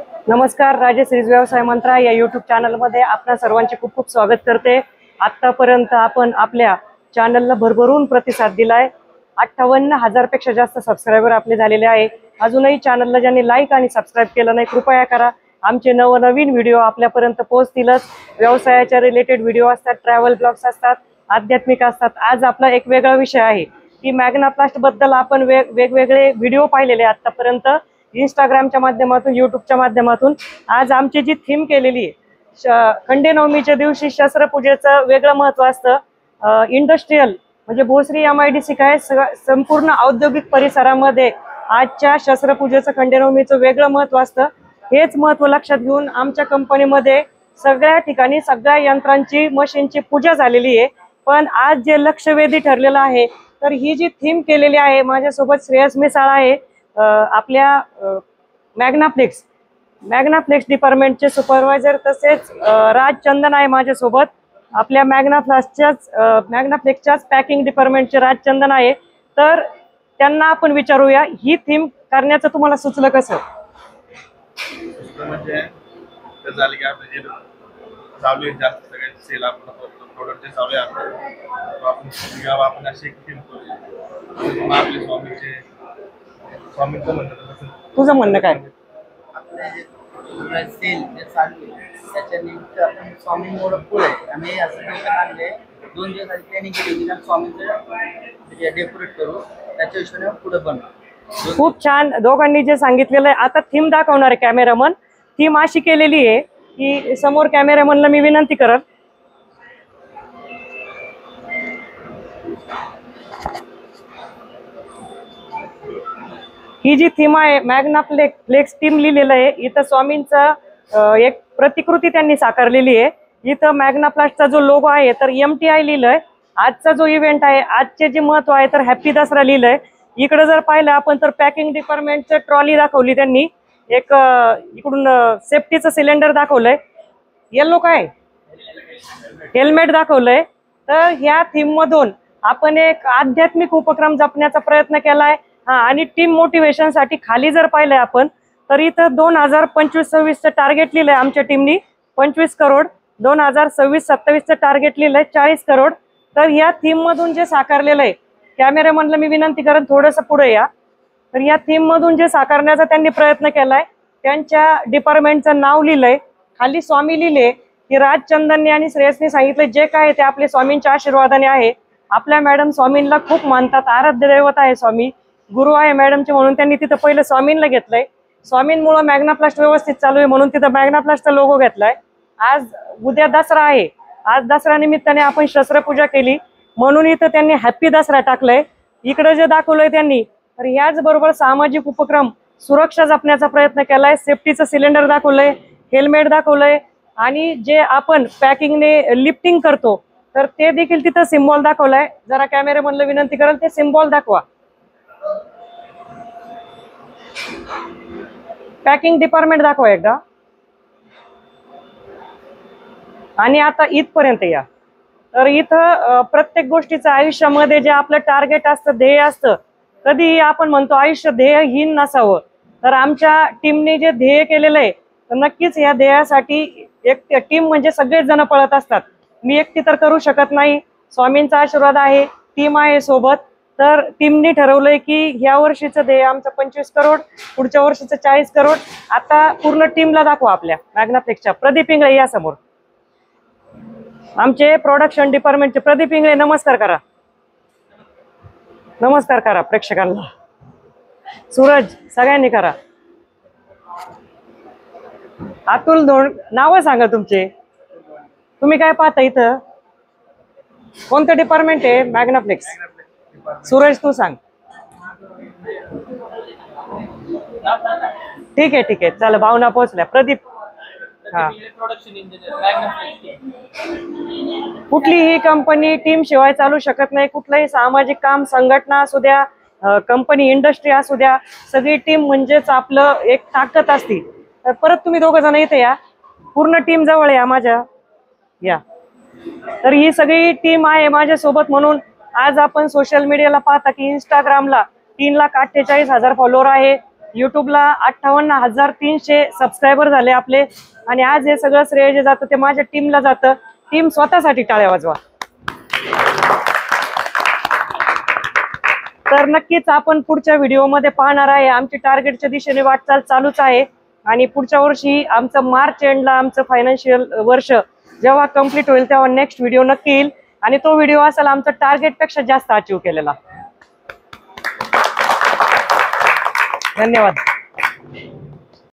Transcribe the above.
नमस्कार, राजश्रीज व्यवसाय मंत्र या यूट्यूब चॅनलमध्ये आपणा सर्वांचे खूप खूप स्वागत करते। आतापर्यंत आपण आपल्या चॅनलला भरभरून प्रतिसाद दिलाय। 58,000 पेक्षा जास्त सबस्क्रायबर आपले झालेले आहे। अजूनही चॅनलला ज्यांनी लाईक आणि सबस्क्राइब केलं नाही कृपया करा। आमचे नवनवीन व्हिडिओ आपल्यापर्यंत पोहोचतीलच। व्यवसायाच्या रिलेटेड व्हिडिओ असतात, ट्रॅव्हल ब्लॉग्स असतात, आध्यात्मिक असतात। आज आपला एक वेगळा विषय आहे की मॅग्नाप्लास्ट बद्दल आपण वेगवेगळे व्हिडिओ पाहिलेले आतापर्यंत इंस्टाग्रामच्या माध्यमातून, यूट्यूबच्या माध्यमातून। आज आमची जी थीम केलेली आहे खंडेनवमीच्या दिवशी शस्त्रपूजेचं वेगळं महत्त्व असतं। इंडस्ट्रियल म्हणजे भोसरी MIDC काय संपूर्ण औद्योगिक परिसरामध्ये आजच्या शस्त्रपूजेचं खंडेनवमीचं वेगळं महत्त्व असतं। हेच महत्त्व लक्षात घेऊन आमच्या कंपनीमध्ये सगळ्या ठिकाणी सगळ्या यंत्रांची मशीनची पूजा झालेली आहे। पण आज जे लक्षवेधी ठरलेलं आहे तर ही जी थीम केलेली आहे, माझ्यासोबत श्रेयस मिसाळ आहे, आपल्या मॅग्नाफ्लेक्स डिपार्टमेंटचे सुपरवायझर, तसेच राज चंदन आहे माझ्यासोबत, आपल्या मॅग्नाफ्लेक्सच्याच पॅकिंग डिपार्टमेंटचे राज चंदन आहे। तर त्यांना आपण विचारूया ही थीम करण्याचं तुम्हाला सुचलं कसं? म्हणजे झालं की आपलं जे चालू आहे जास्त सगळे सेल आपण प्रोडक्ट जे चालू आहे आपण अशी एक थीम करू। आपले स्वामींचं म्हणतात, तुझं म्हणणं काय? आपले जे सेल जे चालू आहे त्याच्या निमित्त आपण स्वामींमुळे पुढे आम्ही असं डोक्यात आणले 2 दिवस आधी प्लॅनिंग केली की स्वामींचं डेकोरेट करू, त्याच्या हिशोबाने पुढे बनवू। खूप छान दोघांनी जे सांगितलेलं आहे। आता थीम दाखवणार आहे कॅमेरामन। थीम अशी केलेली आहे की समोर कॅमेरामनला मी विनंती करत, ही जी थीम आहे मॅग्नाफ्लेक्स थीम लिहिलेलं आहे। इथं स्वामींचा एक प्रतिकृती त्यांनी साकारलेली आहे। इथं मॅग्नाप्लास्टचा जो लोगो आहे तर MTI लिहिलंय। आजचा जो इव्हेंट आहे, आजचे जे महत्व आहे तर हॅपी दसरा लिहिलंय। इकडे जर पाहिलं आपण तर पॅकिंग डिपार्टमेंटचं ट्रॉली दाखवली त्यांनी, एक इकडून सेफ्टीचं सिलेंडर दाखवलंय, येलो काय हेल्मेट दाखवलंय। तर ह्या थीम मधून आपण एक आध्यात्मिक उपक्रम जपण्याचा प्रयत्न केलाय। आणि टीम मोटिवेशन साठी खाली जर पाहिलंय आपण तर इथं 2025-26चं टार्गेट लिहिलंय आमच्या टीमनी 25 करोड, 2026-27चं टार्गेट लिहिलंय 40 करोड। तर या थीम मधून जे साकारलेलं आहे, कॅमेरामनला मी विनंती करेन थोडंसं पुढे या। तर या थीम मधून जे साकारण्याचा त्यांनी प्रयत्न केलाय, त्यांच्या डिपार्टमेंटचं नाव लिहिलंय, खाली स्वामी लिहिले की राज चंदनने आणि श्रेयसने सांगितलं जे काय ते आपले स्वामींच्या आशीर्वादाने आहे। आपल्या मॅडम स्वामींना खूप मानतात, आराध्य दैवत आहे स्वामी, गुरु आहे मॅडमचे, म्हणून त्यांनी तिथं पहिलं स्वामींना घेतलंय। स्वामींमुळे मॅग्नाप्लास्ट व्यवस्थित चालू आहे म्हणून तिथं मॅग्नाप्लास्टचा लोगो घेतलाय। आज उद्या दसरा आहे, आज दसरा निमित्ताने आपण शस्त्रपूजा केली म्हणून इथं त्यांनी हॅपी दसरा टाकलंय। इकडे जे दाखवलंय त्यांनी तर याच बरोबर सामाजिक उपक्रम सुरक्षा जपण्याचा प्रयत्न केलाय। सेफ्टीचं सिलेंडर दाखवलंय, हेल्मेट दाखवलंय, आणि जे आपण पॅकिंगने लिफ्टिंग करतो तर ते देखील तिथं सिम्बॉल दाखवलाय। जरा कॅमेरामनला विनंती करेल ते सिम्बॉल दाखवा। पॅकिंग डिपार्टमेंट दाखवा एकदा, आणि आता इथपर्यंत या। तर इथं प्रत्येक गोष्टीचं आयुष्यामध्ये जे आपलं टार्गेट असतं, ध्येय असतं, कधी आपण म्हणतो आयुष्य ध्येयहीन नसावं, तर आमच्या टीमने जे ध्येय केलेलं आहे तर नक्कीच या ध्येयासाठी एक टीम म्हणजे सगळेच जण पळत असतात। मी एकटी तर करू शकत नाही, स्वामींचा आशीर्वाद आहे, टीम आहे सोबत। तर टीमने ठरवलंय की ह्या वर्षीचं ध्येय आमचं 25 करोड, पुढच्या वर्षीचं 40 करोड। आता पूर्ण टीमला दाखवा आपल्या मॅग्नाफ्लेक्सच्या। प्रदीप इंगळे या समोर, आमचे प्रोडक्शन डिपार्टमेंटचे प्रदीप इंगळे, नमस्कार करा, नमस्कार करा प्रेक्षकांना। सूरज, सगळ्यांनी करा। अतुल धोंड, नाव सांगा तुमचे, तुम्ही काय पाहता इथं, कोणतं डिपार्टमेंट आहे? मॅग्नाफ्लेक्स। सूरज तू सांग। ठीक आहे चला, भावना पोहोचल्या। प्रदीप, हा, कुठलीही कंपनी टीम शिवाय चालू शकत नाही। कुठलंही सामाजिक काम, संघटना असू द्या, कंपनी इंडस्ट्री असू द्या, सगळी टीम म्हणजेच आपलं एक ताकद असते। तर परत तुम्ही दोघं जण इथे या, पूर्ण टीम जवळ या माझ्या, या। तर ही सगळी टीम आहे माझ्यासोबत म्हणून आज आपण सोशल मीडियाला पाहता की इंस्टाग्रामला 3,48,000 फॉलोअर आहे, युट्यूबला 58,300 सबस्क्रायबर झाले आपले. आणि आज हे सगळं श्रेय जे जातं ते माझ्या टीमला जातं. टीम स्वतःसाठी टाळ्या वाजवा. तर नक्कीच आपण पुढच्या व्हिडिओमध्ये पाहणार आहे. आमची टार्गेटच्या दिशेने वाटचाल चालूच आहे आणि पुढच्या वर्षी आमचं मार्च एंडला आमचं फायनान्शियल वर्ष जेव्हा कंप्लीट होईल तेव्हा नेक्स्ट व्हिडिओ नक्की येईल आणि तो व्हिडिओ असेल आमचा टार्गेटपेक्षा जास्त अचीव केलेला. धन्यवाद.